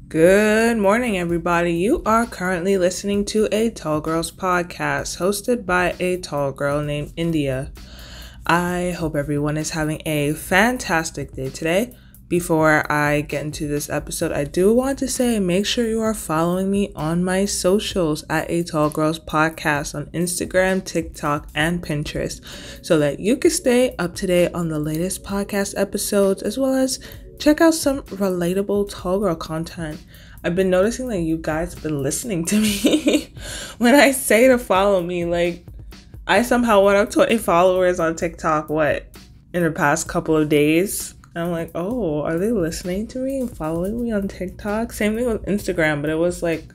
Good morning, everybody. You are currently listening to a Tall Girls podcast hosted by a tall girl named India. I hope everyone is having a fantastic day today. Before I get into this episode, I do want to say make sure you are following me on my socials at a Tall Girls podcast on Instagram, TikTok, and Pinterest so that you can stay up to date on the latest podcast episodes as well as check out some relatable tall girl content. I've been noticing that you guys have been listening to me when I say to follow me. Like, I somehow went up 20 followers on TikTok, in the past couple of days. And I'm like, oh, are they listening to me and following me on TikTok? Same thing with Instagram, but it was like,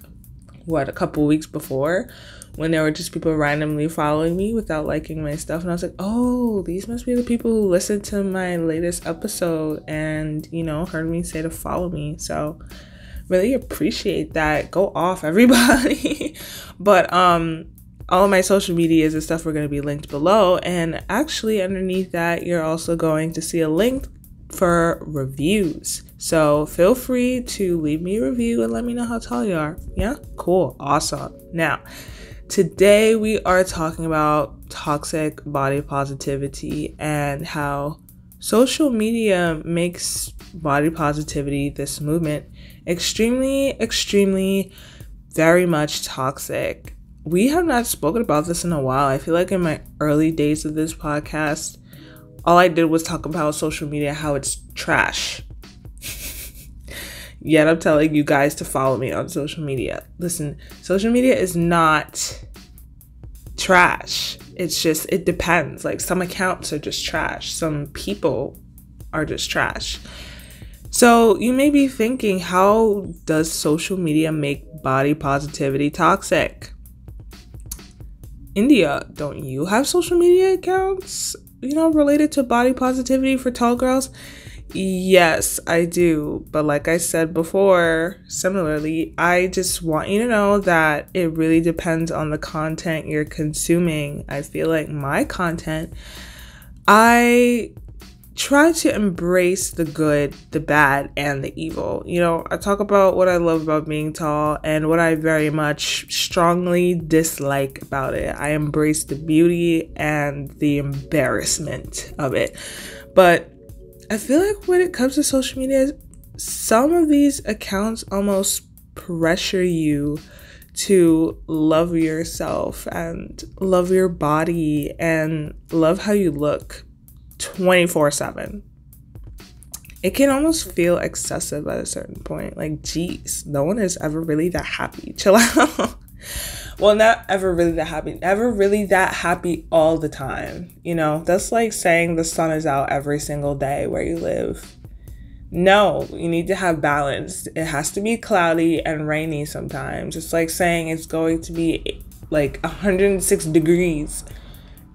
a couple weeks before when there were just people randomly following me without liking my stuff. And I was like, oh, these must be the people who listened to my latest episode and, heard me say to follow me. So really appreciate that. Go off, everybody. But all of my social medias and stuff are going to be linked below. And actually underneath that, you're also going to see a link for reviews. So feel free to leave me a review and let me know how tall you are. Yeah? Cool. Awesome. Now, today we are talking about toxic body positivity and how social media makes body positivity, this movement, extremely, very much toxic. We have not spoken about this in a while. I feel like in my early days of this podcast, all I did was talk about social media, how it's trash. Yet I'm telling you guys to follow me on social media. Listen, social media is not trash. It's just, it depends. Like, some accounts are just trash. Some people are just trash. So you may be thinking, how does social media make body positivity toxic? India, don't you have social media accounts, related to body positivity for tall girls? Yes, I do. But like I said before, similarly, I just want you to know that it really depends on the content you're consuming. I feel like my content, I try to embrace the good, the bad, and the evil. I talk about what I love about being tall and what I very much strongly dislike about it. I embrace the beauty and the embarrassment of it. But I feel like when it comes to social media, some of these accounts almost pressure you to love yourself and love your body and love how you look 24/7. It can almost feel excessive at a certain point. Like, geez, no one is ever really that happy. Chill out. Well, not ever really that happy. Never really that happy all the time. That's like saying the sun is out every single day where you live. No, you need to have balance. It has to be cloudy and rainy sometimes. It's like saying it's going to be like 106 degrees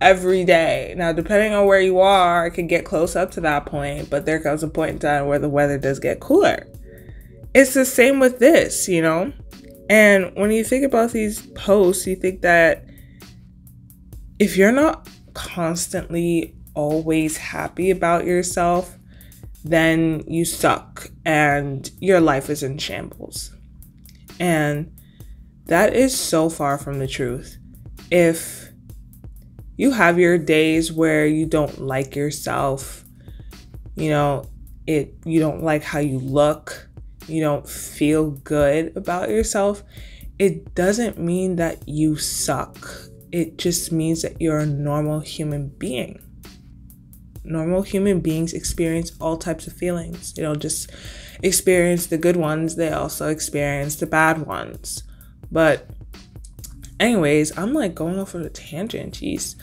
every day. Now, depending on where you are, it can get close up to that point, but there comes a point in time where the weather does get cooler. It's the same with this, And when you think about these posts, you think that if you're not constantly always happy about yourself, then you suck and your life is in shambles. And that is so far from the truth. If you have your days where you don't like yourself, you don't like how you look, you don't feel good about yourself, it doesn't mean that you suck. It just means that you're a normal human being. Normal human beings experience all types of feelings. They don't just experience the good ones, they also experience the bad ones. But anyways, I'm like going off on a tangent, geez.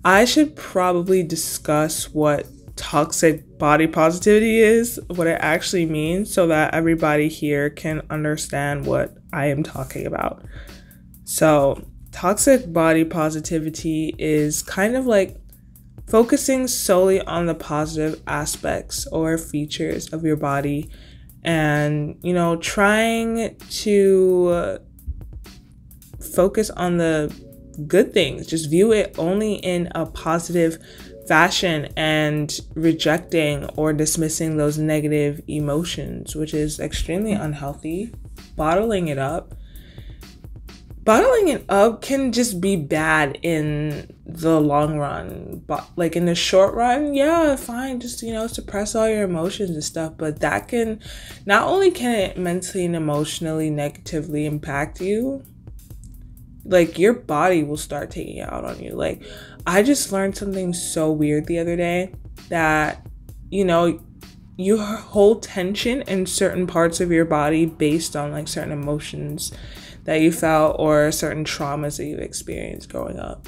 I should probably discuss what toxic body positivity is, what it actually means, so that everybody here can understand what I am talking about. So, toxic body positivity is kind of like focusing solely on the positive aspects or features of your body and, trying to focus on the good things. Just view it only in a positive fashion and rejecting or dismissing those negative emotions, which is extremely unhealthy. Bottling it up can just be bad in the long run. But like in the short run, yeah, fine, just, suppress all your emotions and stuff. But that can, not only can it mentally and emotionally negatively impact you, like your body will start taking it out on you. Like, I just learned something so weird the other day that, you hold tension in certain parts of your body based on like certain emotions that you felt or certain traumas that you've experienced growing up.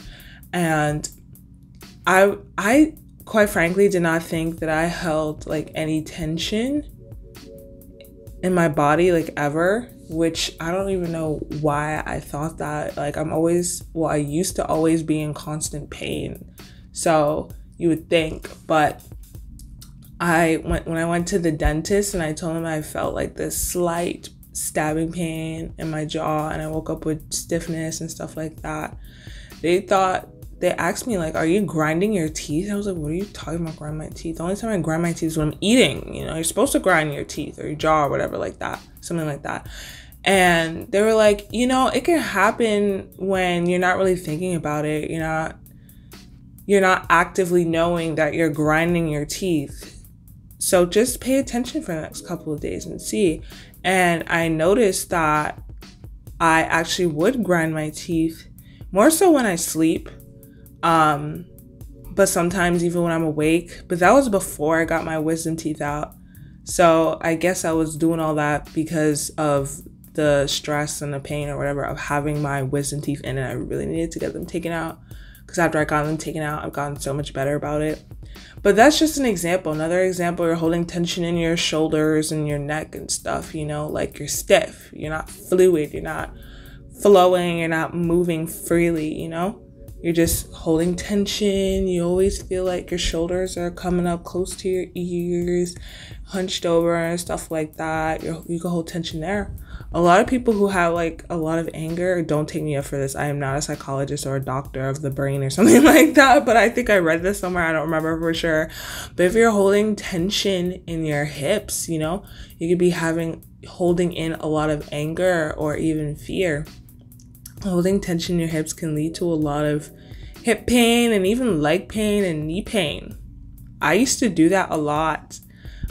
And I quite frankly did not think that I held like any tension in my body like ever, which I don't even know why I thought that. Like I used to always be in constant pain. So you would think, but when I went to the dentist and I told him I felt like this slight stabbing pain in my jaw and I woke up with stiffness and stuff like that, they asked me like, are you grinding your teeth? I was like, what are you talking about, grind my teeth? The only time I grind my teeth is when I'm eating. You're supposed to grind your teeth or your jaw or whatever like that, something like that. And they were like, it can happen when you're not really thinking about it. You're not actively knowing that you're grinding your teeth. So just pay attention for the next couple of days and see. And I noticed that I actually would grind my teeth more so when I sleep. But sometimes even when I'm awake. But that was before I got my wisdom teeth out. So I guess I was doing all that because of the stress and the pain or whatever of having my wisdom teeth in, and I really needed to get them taken out. Because after I got them taken out, I've gotten so much better about it. But that's just an example. Another example, you're holding tension in your shoulders and your neck and stuff, like you're stiff, you're not fluid, you're not flowing, you're not moving freely, You're just holding tension. You always feel like your shoulders are coming up close to your ears, hunched over and stuff like that. You can hold tension there. A lot of people who have like a lot of anger, don't take me up for this. I am not a psychologist or a doctor of the brain or something like that, but I think I read this somewhere. I don't remember for sure. But if you're holding tension in your hips, you could be holding in a lot of anger or even fear. Holding tension in your hips can lead to a lot of hip pain and even leg pain and knee pain. I used to do that a lot,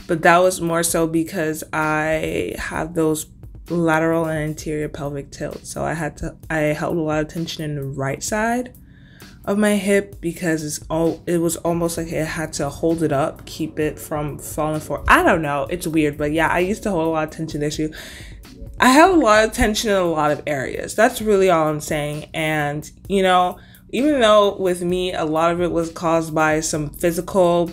but that was more so because I have those lateral and anterior pelvic tilts. So I held a lot of tension in the right side of my hip because it was almost like it had to hold it up, keep it from falling forward. I don't know. It's weird, but yeah, I used to hold a lot of tension issue. I have a lot of tension in a lot of areas. That's really all I'm saying. And, even though with me, a lot of it was caused by some physical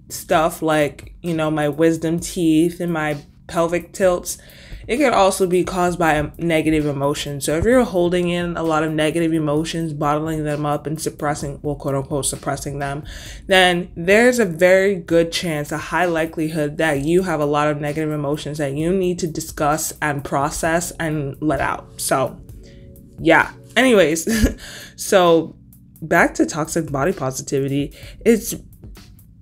stuff like, my wisdom teeth and my pelvic tilts, it could also be caused by negative emotions. So if you're holding in a lot of negative emotions, bottling them up and suppressing, well, quote unquote, suppressing them, then there's a very good chance, a high likelihood that you have a lot of negative emotions that you need to discuss and process and let out. So yeah, anyways, so back to toxic body positivity. It's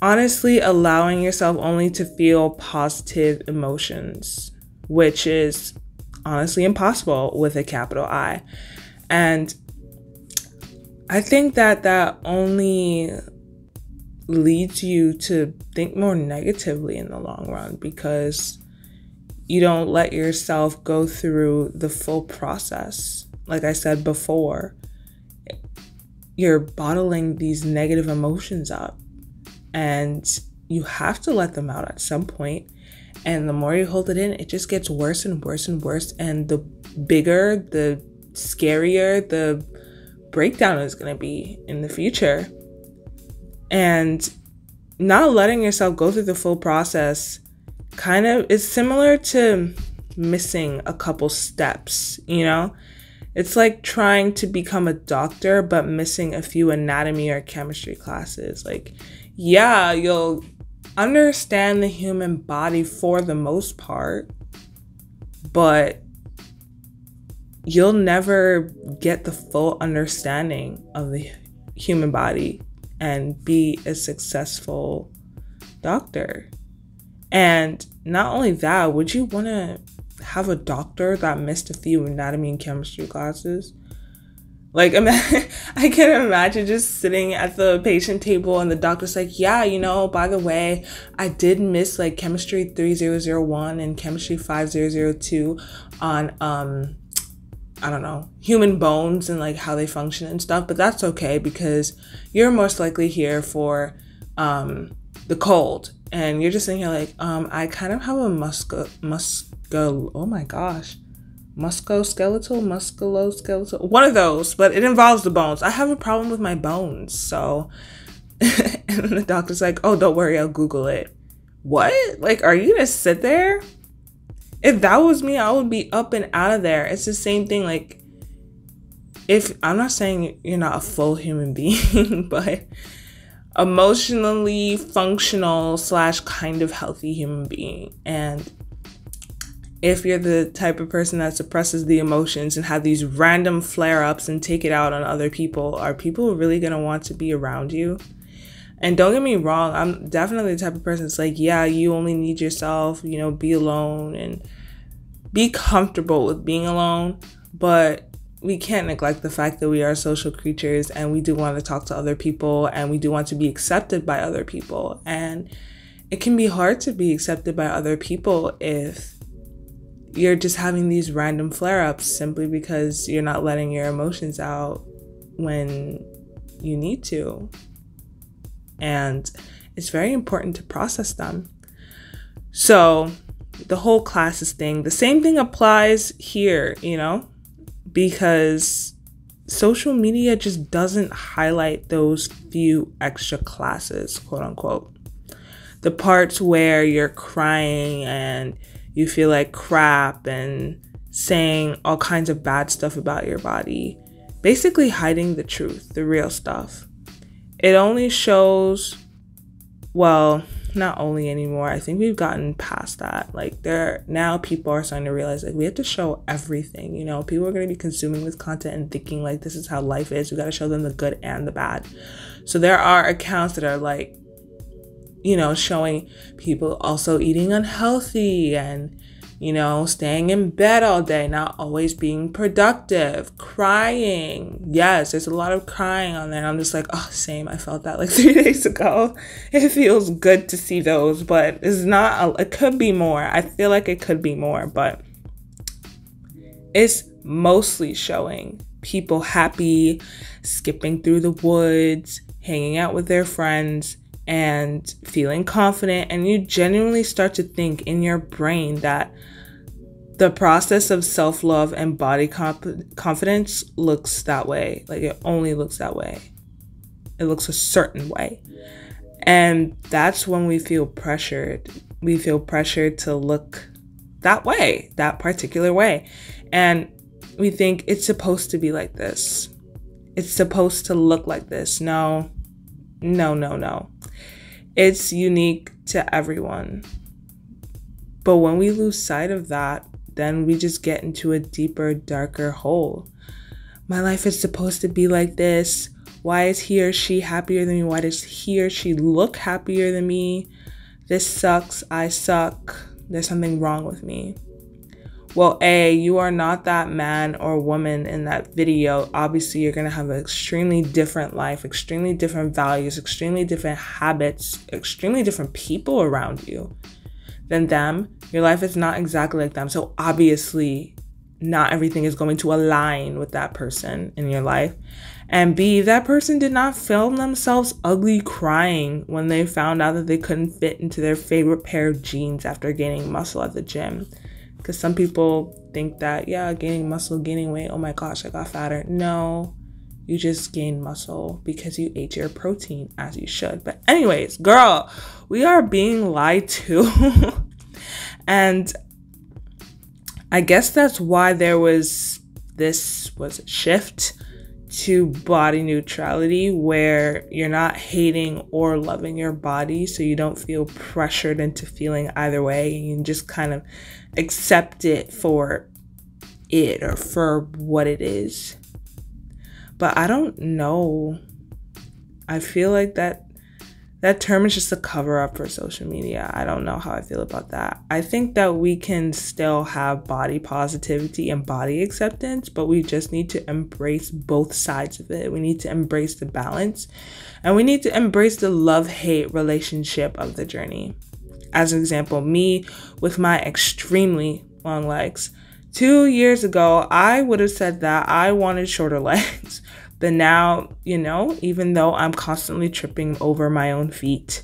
honestly allowing yourself only to feel positive emotions, which is honestly impossible with a capital I. And I think that only leads you to think more negatively in the long run because you don't let yourself go through the full process. Like I said before, you're bottling these negative emotions up and you have to let them out at some point. And the more you hold it in, it just gets worse and worse and worse. And the bigger, the scarier the breakdown is going to be in the future. And not letting yourself go through the full process kind of is similar to missing a couple steps, It's like trying to become a doctor, but missing a few anatomy or chemistry classes. Like, yeah, you'll understand the human body for the most part, but you'll never get the full understanding of the human body and be a successful doctor. And not only that, would you want to have a doctor that missed a few anatomy and chemistry classes? Like, I can imagine just sitting at the patient table and the doctor's like, yeah, by the way, I did miss like chemistry 3001 and chemistry 5002 on, I don't know, human bones and like how they function and stuff. But that's okay because you're most likely here for the cold. And you're just sitting here like, I kind of have a musculoskeletal, one of those, but it involves the bones. I have a problem with my bones, so. And the doctor's like, oh, don't worry, I'll Google it. What? Like, are you gonna sit there? If that was me, I would be up and out of there. It's the same thing. Like, if I'm not saying you're not a full human being, but emotionally functional / kind of healthy human being. And if you're the type of person that suppresses the emotions and have these random flare-ups and take it out on other people, are people really going to want to be around you? And don't get me wrong, I'm definitely the type of person that's like, yeah, you only need yourself, be alone and be comfortable with being alone. But we can't neglect the fact that we are social creatures and we do want to talk to other people and we do want to be accepted by other people. And it can be hard to be accepted by other people if you're just having these random flare-ups simply because you're not letting your emotions out when you need to. And it's very important to process them. So the whole classes thing, the same thing applies here, because social media just doesn't highlight those few extra classes, quote unquote. The parts where you're crying and you feel like crap and saying all kinds of bad stuff about your body, basically hiding the truth, the real stuff. It only shows, well, not only anymore. I think we've gotten past that. Like now people are starting to realize like we have to show everything. People are going to be consuming this content and thinking like this is how life is. We got to show them the good and the bad. So there are accounts that are like, showing people also eating unhealthy and staying in bed all day, not always being productive, crying. Yes, there's a lot of crying on there. I'm just like, oh, same. I felt that like 3 days ago. It feels good to see those, but it's not, it could be more. I feel like it could be more, but it's mostly showing people happy, skipping through the woods, hanging out with their friends, and feeling confident. And you genuinely start to think in your brain that the process of self-love and body confidence looks that way. Like it only looks that way. It looks a certain way. And that's when we feel pressured. We feel pressured to look that way, that particular way. And we think it's supposed to be like this. It's supposed to look like this. No. It's unique to everyone. But when we lose sight of that, then we just get into a deeper, darker hole. My life is supposed to be like this. Why is he or she happier than me? Why does he or she look happier than me? This sucks. I suck. There's something wrong with me. Well, A, you are not that man or woman in that video. Obviously, you're going to have an extremely different life, extremely different values, extremely different habits, extremely different people around you than them. Your life is not exactly like them. So obviously, not everything is going to align with that person in your life. And B, that person did not film themselves ugly crying when they found out that they couldn't fit into their favorite pair of jeans after gaining muscle at the gym. Because some people think that, yeah, gaining muscle, gaining weight, oh my gosh, I got fatter. No, you just gained muscle because you ate your protein as you should. But anyways, girl, we are being lied to. And I guess that's why there was this shift to body neutrality, where you're not hating or loving your body, so you don't feel pressured into feeling either way. You can just kind of accept it for it or for what it is. But I don't know I feel like that term is just a cover up for social media. I don't know how I feel about that. I think that we can still have body positivity and body acceptance, but we just need to embrace both sides of it. We need to embrace the balance, and we need to embrace the love-hate relationship of the journey. As an example, me with my extremely long legs. 2 years ago, I would have said that I wanted shorter legs. But now, even though I'm constantly tripping over my own feet,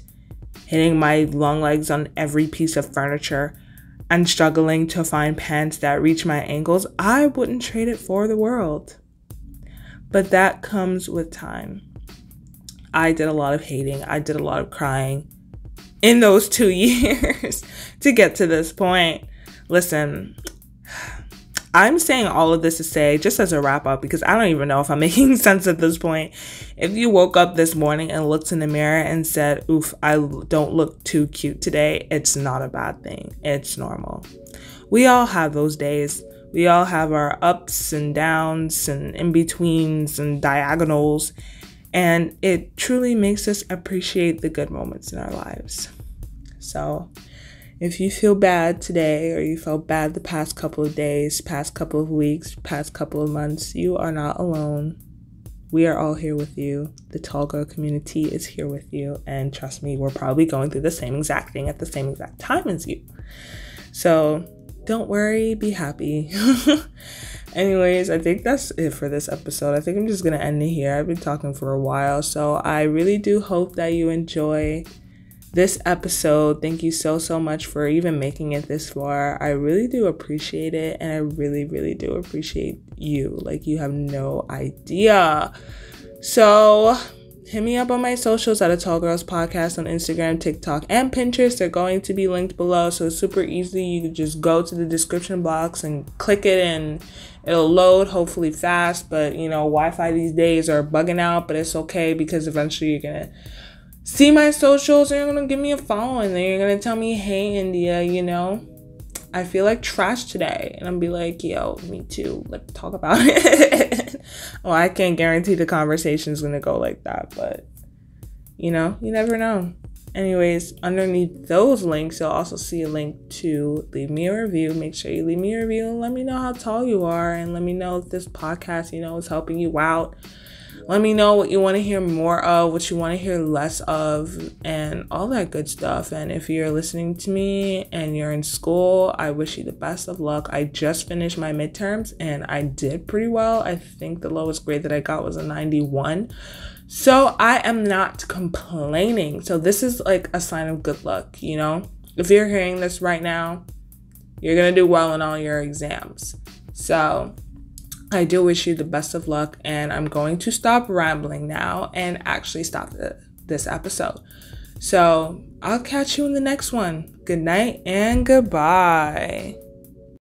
hitting my long legs on every piece of furniture, and struggling to find pants that reach my ankles, I wouldn't trade it for the world. But that comes with time. I did a lot of hating. I did a lot of crying in those 2 years to get to this point. Listen, I'm saying all of this to say, just as a wrap up, because I don't even know if I'm making sense at this point. If you woke up this morning and looked in the mirror and said, oof, I don't look too cute today, it's not a bad thing. It's normal. We all have those days. We all have our ups and downs and in-betweens and diagonals. And it truly makes us appreciate the good moments in our lives. So if you feel bad today, or you felt bad the past couple of days, past couple of weeks, past couple of months, you are not alone. We are all here with you. The Tall Girl community is here with you. And trust me, we're probably going through the same exact thing at the same exact time as you. So don't worry, be happy. Anyways, I think that's it for this episode. I think I'm just going to end it here. I've been talking for a while. So I really do hope that you enjoy this episode. Thank you so much for even making it this far. I really do appreciate it, and I really, really do appreciate you. Like, you have no idea. So hit me up on my socials at A Tall Girls Podcast on Instagram, TikTok, and Pinterest. They're going to be linked below, so it's super easy. You can just go to the description box and click it, and it'll load, hopefully fast. But Wi-Fi these days are bugging out, but it's okay, because eventually you're gonna see my socials and you're gonna give me a follow, and then you're gonna tell me, hey India, I feel like trash today, and I'll be like, yo, me too, let's talk about it. Well, I can't guarantee the conversation's gonna go like that, but you never know. Anyways, underneath those links, you'll also see a link to leave me a review. Make sure you leave me a review and let me know how tall you are, and let me know if this podcast is helping you out. Let me know what you want to hear more of, what you want to hear less of, and all that good stuff. And if you're listening to me and you're in school, I wish you the best of luck. I just finished my midterms and I did pretty well. I think the lowest grade that I got was a 91. So I am not complaining. So this is like a sign of good luck, If you're hearing this right now, you're going to do well in all your exams. So I do wish you the best of luck, and I'm going to stop rambling now and actually stop this episode. So I'll catch you in the next one. Good night and goodbye.